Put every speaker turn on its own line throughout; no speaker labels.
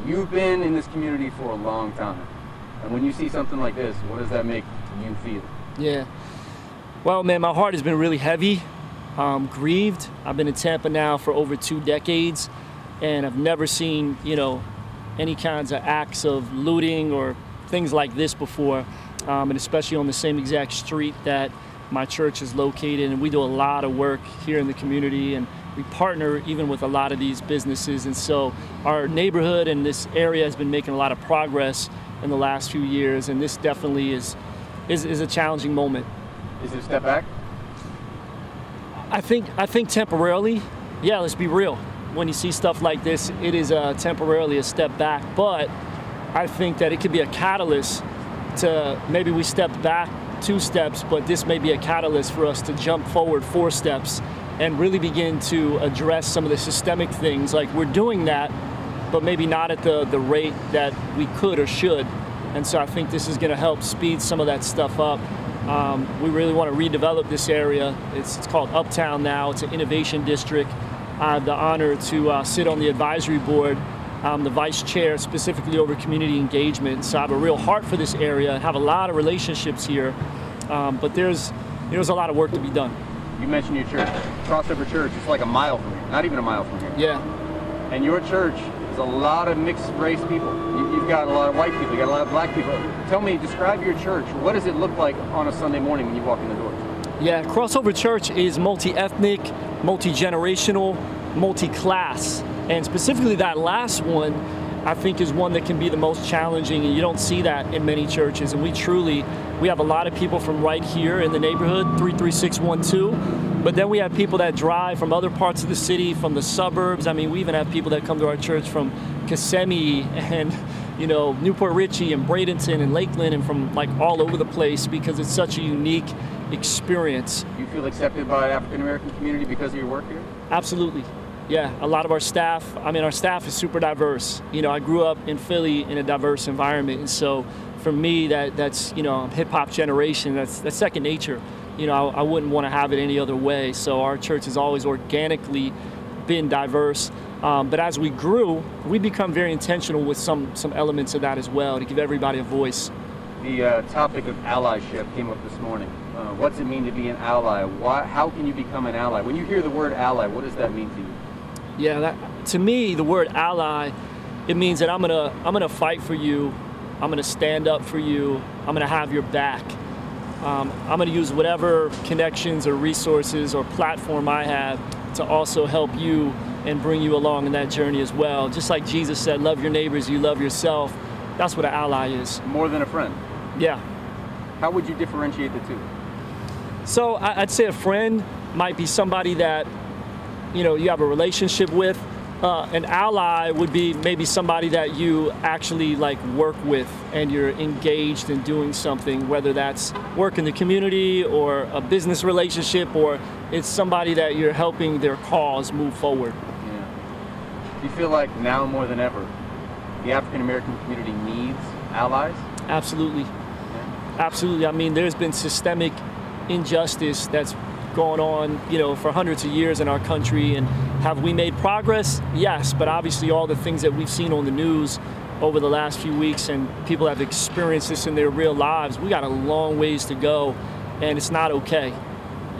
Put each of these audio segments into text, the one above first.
You've been in this community for a long time, and when you see something like this, what does that make you feel?
Yeah. Well, man, my heart has been really heavy, grieved. I've been in Tampa now for over 2 decades, and I've never seen, any kinds of acts of looting or things like this before, and especially on the same exact street that my church is located. And we do a lot of work here in the community, and we partner even with a lot of these businesses. And so our neighborhood and this area has been making a lot of progress in the last few years, and this definitely is a challenging moment.
Is it a step back?
I think temporarily, yeah, let's be real. When you see stuff like this, it is temporarily a step back, but I think that it could be a catalyst to, maybe we stepped back 2 steps, but this may be a catalyst for us to jump forward 4 steps and really begin to address some of the systemic things. Like, we're doing that, but maybe not at the rate that we could or should. And so I think this is going to help speed some of that stuff up. We really want to redevelop this area. It's called Uptown now. It's an innovation district. I have the honor to sit on the advisory board. I'm the vice chair specifically over community engagement. So I have a real heart for this area, have a lot of relationships here, but there's a lot of work to be done.
You mentioned your church, Crossover Church. It's like a mile from here, not even a mile from here.
Yeah.
And your church is a lot of mixed race people. You've got a lot of white people, you got a lot of black people. Tell me, describe your church. What does it look like on a Sunday morning when you walk in the doors?
Yeah, Crossover Church is multi-ethnic, multi-generational, multi-class. And specifically that last one, I think, is one that can be the most challenging, and you don't see that in many churches. And we have a lot of people from right here in the neighborhood, 33612, but then we have people that drive from other parts of the city, from the suburbs. I mean, we even have people that come to our church from Kissimmee and, Newport Richey and Bradenton and Lakeland, and from like all over the place, because it's such a unique experience.
Do you feel accepted by the African American community because of your work here?
Absolutely. Yeah, a lot of our staff is super diverse. I grew up in Philly in a diverse environment, and so for me, that's hip hop generation, that's second nature. I wouldn't want to have it any other way. So our church has always organically been diverse, but as we grew, we become very intentional with some elements of that as well, to give everybody a voice.
The topic of allyship came up this morning. What's it mean to be an ally? How can you become an ally? When you hear the word ally, what does that mean to you?
Yeah, to me, the word ally, it means that I'm gonna fight for you. I'm gonna stand up for you. I'm gonna have your back. I'm gonna use whatever connections or resources or platform I have to also help you and bring you along in that journey as well. Just like Jesus said, love your neighbors, you love yourself. That's what an ally is.
More than a friend.
Yeah.
How would you differentiate the two?
So I'd say a friend might be somebody that you have a relationship with. An ally would be maybe somebody that you actually work with, and you're engaged in doing something, whether that's work in the community or a business relationship, or it's somebody that you're helping their cause move forward.
Yeah. Do you feel like now more than ever, the African American community needs allies?
Absolutely.
Yeah.
Absolutely. I mean, there's been systemic injustice that's gone on, for hundreds of years in our country. And have we made progress? Yes, but obviously all the things that we've seen on the news over the last few weeks, and people have experienced this in their real lives, we got a long ways to go, and it's not okay.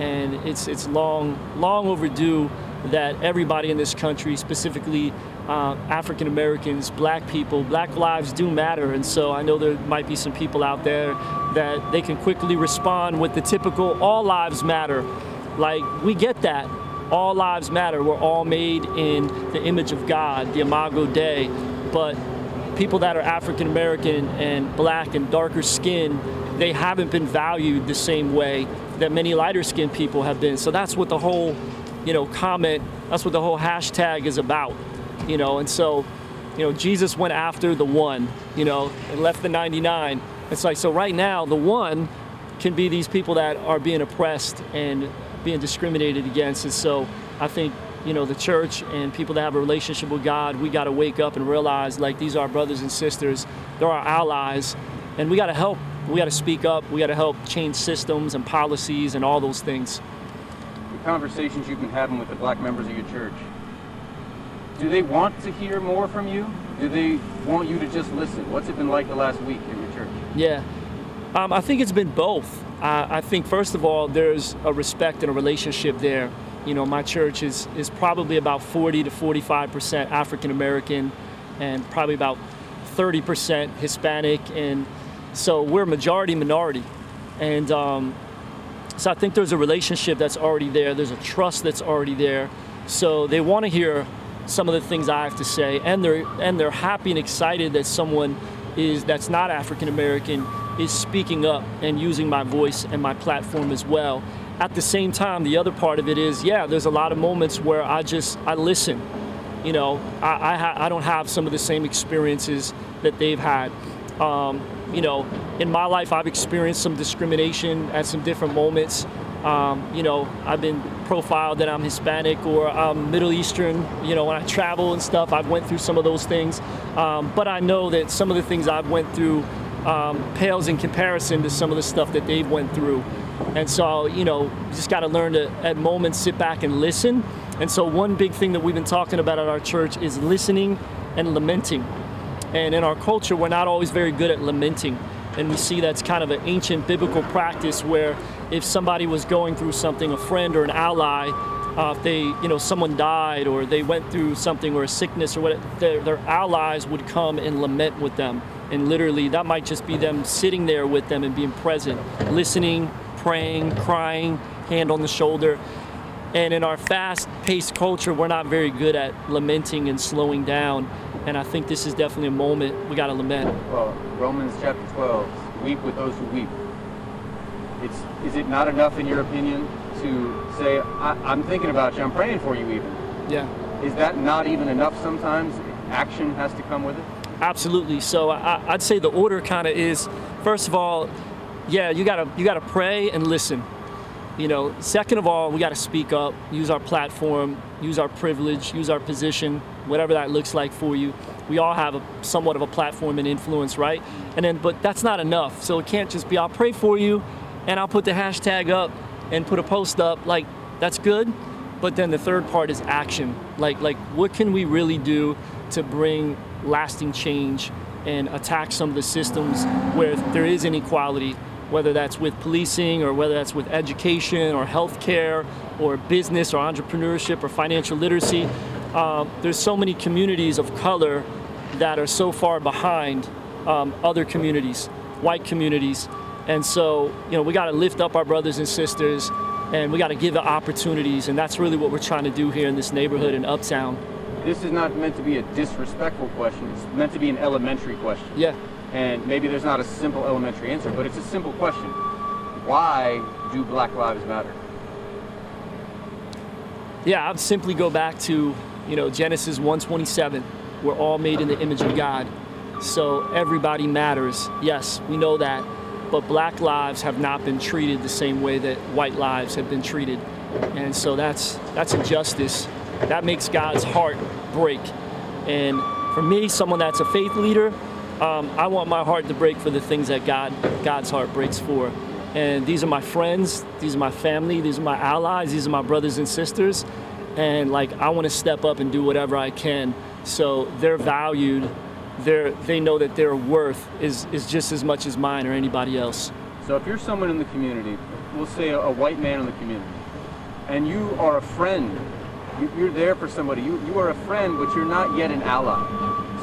And it's long overdue that everybody in this country, specifically African Americans, black people, black lives do matter. And so I know there might be some people out there that they can quickly respond with the typical all lives matter. Like, we get that. All lives matter. We're all made in the image of God, the Imago Dei. But people that are African American and black and darker skinned, they haven't been valued the same way that many lighter skinned people have been. So that's what the whole, comment, that's what the whole hashtag is about. And so, Jesus went after the one, and left the 99. It's like, so right now, the one can be these people that are being oppressed and being discriminated against. And so I think, the church and people that have a relationship with God, we got to wake up and realize, these are our brothers and sisters. They're our allies, and we got to help. We got to speak up. We got to help change systems and policies and all those things.
The conversations you've been having with the black members of your church, Do they want to hear more from you? Do they want you to just listen? What's it been like the last week in your church?
Yeah, I think it's been both. I think, first of all, there's a respect and a relationship there. You know, my church is probably about 40 to 45% African American and probably about 30% Hispanic. And so we're majority minority. And so I think there's a relationship that's already there. There's a trust that's already there. So they want to hear some of the things I have to say, and they're happy and excited that someone that's not African American is speaking up and using my voice and my platform as well. At the same time, the other part of it is, yeah, there's a lot of moments where I listen. You know, I don't have some of the same experiences that they've had. You know, in my life, I've experienced some discrimination at some different moments. You know, I've been profiled that I'm Hispanic or I'm Middle Eastern. You know, when I travel and stuff, I've went through some of those things. But I know that some of the things I've went through pales in comparison to some of the stuff that they've went through. And so, you know, you just got to learn to, at moments, sit back and listen. And so one big thing that we've been talking about at our church is listening and lamenting. And in our culture, we're not always very good at lamenting. And we see that's kind of an ancient biblical practice where if somebody was going through something, a friend or an ally, if they, you know, someone died or they went through something or a sickness or what, their allies would come and lament with them. And literally, that might just be them sitting there with them and being present, listening, praying, crying, hand on the shoulder. And in our fast-paced culture, we're not very good at lamenting and slowing down. And I think this is definitely a moment we got to lament.
Well, Romans chapter 12, weep with those who weep. Is it not enough, in your opinion, to say, I'm thinking about you, I'm praying for you even?
Yeah.
Is that not even enough sometimes? Action has to come with it?
Absolutely. So I'd say the order kind of is, first of all, yeah, you gotta pray and listen. You know, second of all, we got to speak up, use our platform, use our privilege, use our position, whatever that looks like for you. We all have somewhat of a platform and influence, right? And then, but that's not enough. So it can't just be, I'll pray for you and I'll put the hashtag up and put a post up. Like, that's good. But then the third part is action. Like what can we really do to bring lasting change and attack some of the systems where there is inequality, whether that's with policing or whether that's with education or healthcare or business or entrepreneurship or financial literacy. There's so many communities of color that are so far behind other communities, white communities. And so, you know, we got to lift up our brothers and sisters and we got to give the opportunities. And that's really what we're trying to do here in this neighborhood in Uptown.
This is not meant to be a disrespectful question. It's meant to be an elementary question.
Yeah.
And maybe there's not a simple elementary answer, but it's a simple question. Why do Black Lives Matter?
Yeah, I'd simply go back to, you know, Genesis 1:27. We're all made in the image of God. So everybody matters. Yes, we know that. But Black lives have not been treated the same way that white lives have been treated. And so that's injustice. That makes God's heart break. And for me, someone that's a faith leader, I want my heart to break for the things that God's heart breaks for. And these are my friends, these are my family, these are my allies, these are my brothers and sisters. And like, I want to step up and do whatever I can. So they're valued, they know that their worth is just as much as mine or anybody else.
So if you're someone in the community, we'll say a white man in the community, and you are a friend, you're there for somebody, you are a friend, but you're not yet an ally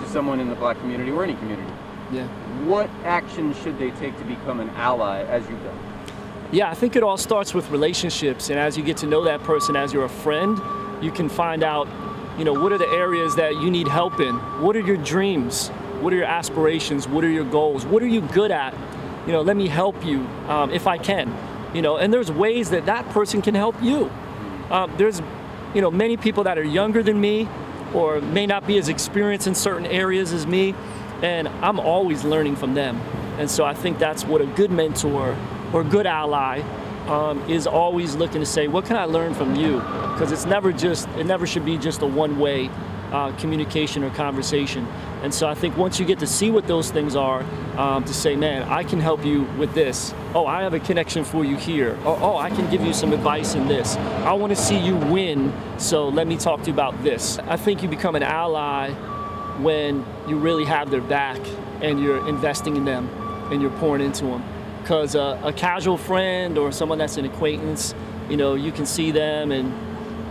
to someone in the Black community or any community.
Yeah.
What action should they take to become an ally as you've done?
Yeah, I think it all starts with relationships. And as you get to know that person as you're a friend, you can find out, you know, what are the areas that you need help in? What are your dreams? What are your aspirations? What are your goals? What are you good at? You know, let me help you if I can. You know, and there's ways that that person can help you. There's, you know, many people that are younger than me or may not be as experienced in certain areas as me, and I'm always learning from them. And so I think that's what a good mentor or good ally is always looking to say, what can I learn from you? Because it never should be just a one-way communication or conversation. And so I think once you get to see what those things are, to say, man, I can help you with this. Oh, I have a connection for you here. Oh, I can give you some advice in this. I want to see you win, so let me talk to you about this. I think you become an ally when you really have their back and you're investing in them and you're pouring into them. Because a casual friend or someone that's an acquaintance, you can see them and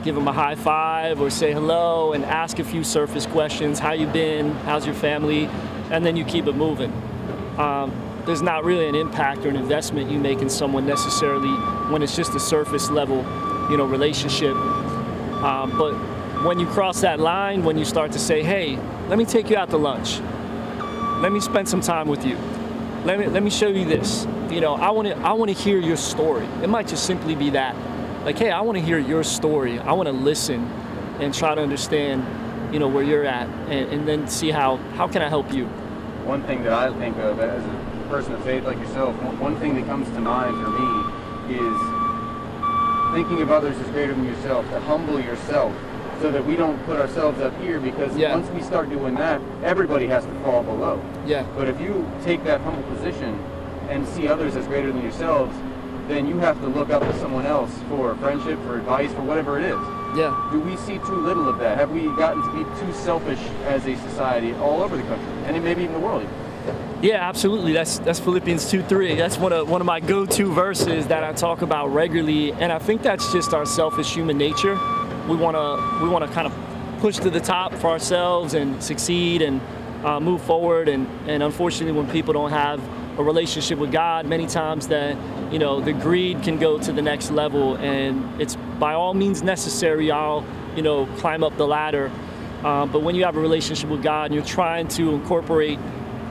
give them a high five or say hello and ask a few surface questions. How you been? How's your family? And then you keep it moving. There's not really an impact or an investment you make in someone necessarily when it's just a surface level, relationship. But when you cross that line, when you start to say, hey, let me take you out to lunch. Let me spend some time with you. Let me show you this. I want to hear your story. It might just simply be that. Like, hey, I want to hear your story. I want to listen and try to understand, where you're at, and then see how can I help you.
One thing that I think of as a person of faith like yourself, one thing that comes to mind for me is thinking of others as greater than yourself, to humble yourself so that we don't put ourselves up here, because once we start doing that, everybody has to fall below.
Yeah.
But if you take that humble position and see others as greater than yourselves, then you have to look up to someone else for friendship, for advice, for whatever it is.
Yeah.
Do we see too little of that? Have we gotten to be too selfish as a society all over the country, and maybe even the world even?
Yeah, absolutely. That's Philippians 2:3. That's one of my go-to verses that I talk about regularly, and I think that's just our selfish human nature. We want to kind of push to the top for ourselves and succeed and move forward, and unfortunately, when people don't have a relationship with God, many times that the greed can go to the next level, and it's by all means necessary. I'll climb up the ladder, but when you have a relationship with God and you're trying to incorporate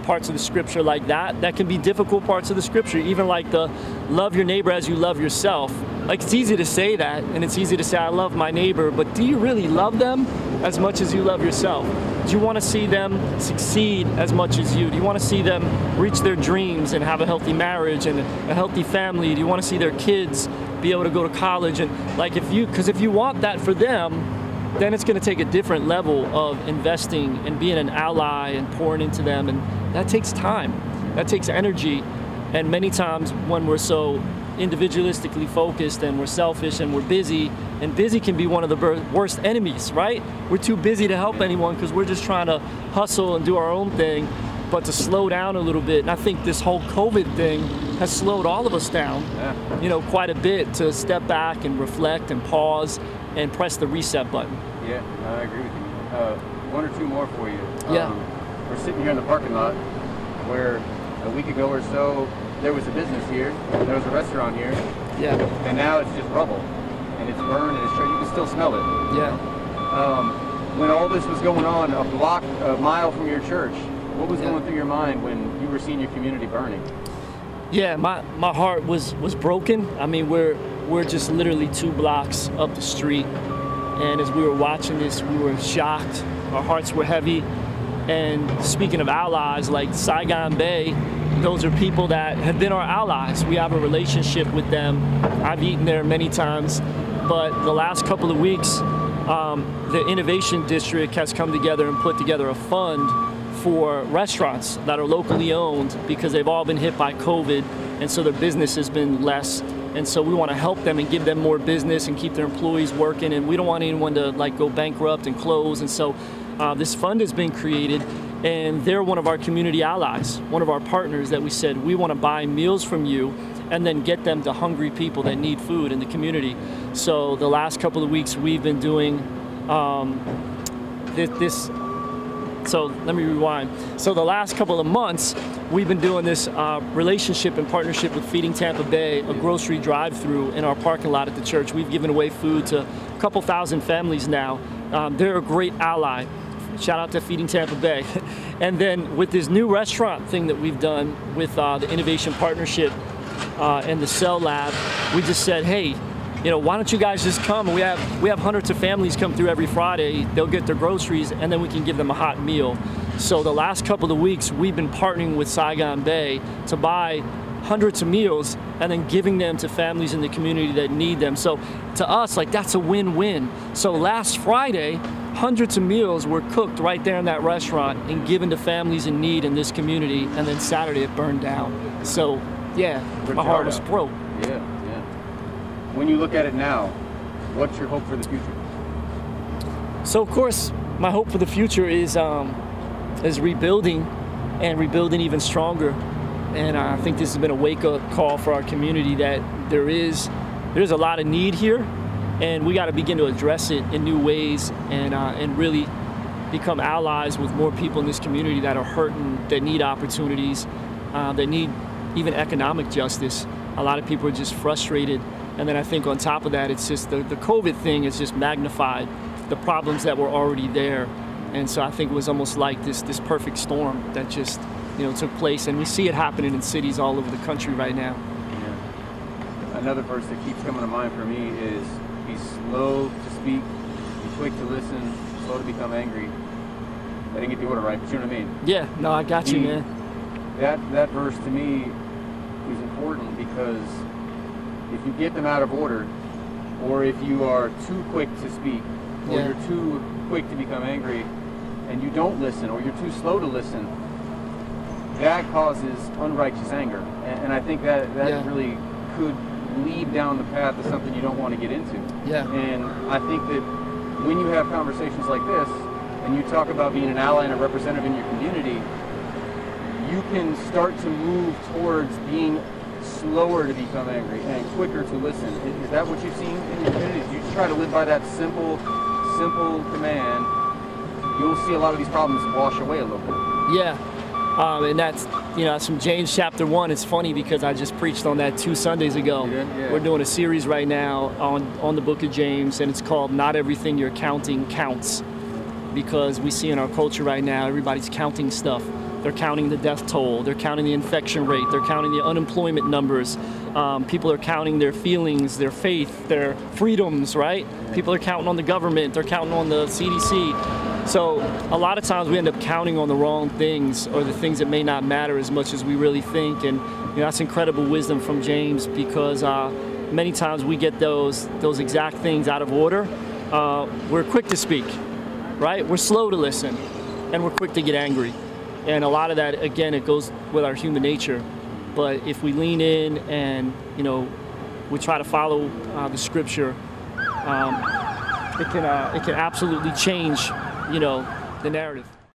parts of the scripture like that can be difficult parts of the scripture, even like the love your neighbor as you love yourself. Like, it's easy to say that, and it's easy to say I love my neighbor, but do you really love them as much as you love yourself? Do you want to see them succeed as much as you? Do you want to see them reach their dreams and have a healthy marriage and a healthy family? Do you want to see their kids be able to go to college? And because if you want that for them, then it's going to take a different level of investing and being an ally and pouring into them, and that takes time, that takes energy. And many times when we're so individualistically focused and we're selfish and we're busy, and busy can be one of the worst enemies, right? We're too busy to help anyone because we're just trying to hustle and do our own thing. But to slow down a little bit, and I think this whole COVID thing has slowed all of us down, quite a bit, to step back and reflect and pause and press the reset button.
Yeah, I agree with you. One or two more for you.
Yeah.
We're sitting here in the parking lot where a week ago or so there was a business here, there was a restaurant here, and now it's just rubble, and it's burned, and you can still smell it.
Yeah.
When all this was going on, a mile from your church, what was going through your mind when you were seeing your community burning?
Yeah, my heart was broken. I mean, we're just literally 2 blocks up the street, and as we were watching this, we were shocked. Our hearts were heavy. And speaking of allies, like Saigon Bay, those are people that have been our allies. We have a relationship with them. I've eaten there many times, but the last couple of weeks, the Innovation District has come together and put together a fund for restaurants that are locally owned, because they've all been hit by COVID, and so their business has been less. And so we want to help them and give them more business and keep their employees working, and we don't want anyone to go bankrupt and close. And so this fund has been created, and they're one of our community allies, one of our partners that we said we want to buy meals from you and then get them to hungry people that need food in the community. So the last couple of weeks we've been doing this. So let me rewind. So the last couple of months, we've been doing this relationship and partnership with Feeding Tampa Bay, a grocery drive-through in our parking lot at the church. We've given away food to a couple thousand families now. They're a great ally. Shout out to Feeding Tampa Bay. And then with this new restaurant thing that we've done with the Innovation Partnership and the Cell Lab, we just said, hey, why don't you guys just come? We have hundreds of families come through every Friday. They'll get their groceries, and then we can give them a hot meal. So the last couple of weeks, we've been partnering with Saigon Bay to buy hundreds of meals and then giving them to families in the community that need them. So to us, that's a win-win. So last Friday, hundreds of meals were cooked right there in that restaurant and given to families in need in this community, and then Saturday it burned down. So, yeah, my heart was broke.
Yeah, yeah. When you look at it now, what's your hope for the future?
So, of course, my hope for the future is rebuilding, and rebuilding even stronger. And I think this has been a wake-up call for our community that there's a lot of need here, and we got to begin to address it in new ways, and really become allies with more people in this community that are hurting, that need opportunities, that need even economic justice. A lot of people are just frustrated, and then I think on top of that, it's just the COVID thing has just magnified the problems that were already there. And so I think it was almost like this perfect storm that just took place, and we see it happening in cities all over the country right now.
Yeah. Another verse that keeps coming to mind for me is, be slow to speak, be quick to listen, slow to become angry. I didn't get the order right, but you know what I mean?
Yeah, no, I got you, man.
That verse to me is important, because if you get them out of order, or if you are too quick to speak, or you're too quick to become angry, and you don't listen, or you're too slow to listen, that causes unrighteous anger. And I think that really could lead down the path to something you don't want to get into.
Yeah.
And I think that when you have conversations like this, and you talk about being an ally and a representative in your community, you can start to move towards being slower to become angry and quicker to listen. Is that what you've seen in your community? Do you try to live by that simple command? You'll see a lot of these problems wash away a little bit.
Yeah. And that's from James chapter 1. It's funny because I just preached on that 2 Sundays ago.
Yeah.
We're doing a series right now on the book of James, and it's called Not Everything You're Counting Counts. Because we see in our culture right now, everybody's counting stuff. They're counting the death toll, they're counting the infection rate, they're counting the unemployment numbers. People are counting their feelings, their faith, their freedoms, right? People are counting on the government, they're counting on the CDC. So a lot of times we end up counting on the wrong things, or the things that may not matter as much as we really think. And that's incredible wisdom from James, because many times we get those exact things out of order. We're quick to speak, right? We're slow to listen, and we're quick to get angry. And a lot of that, again, it goes with our human nature. But if we lean in and we try to follow the scripture, it can absolutely change the narrative.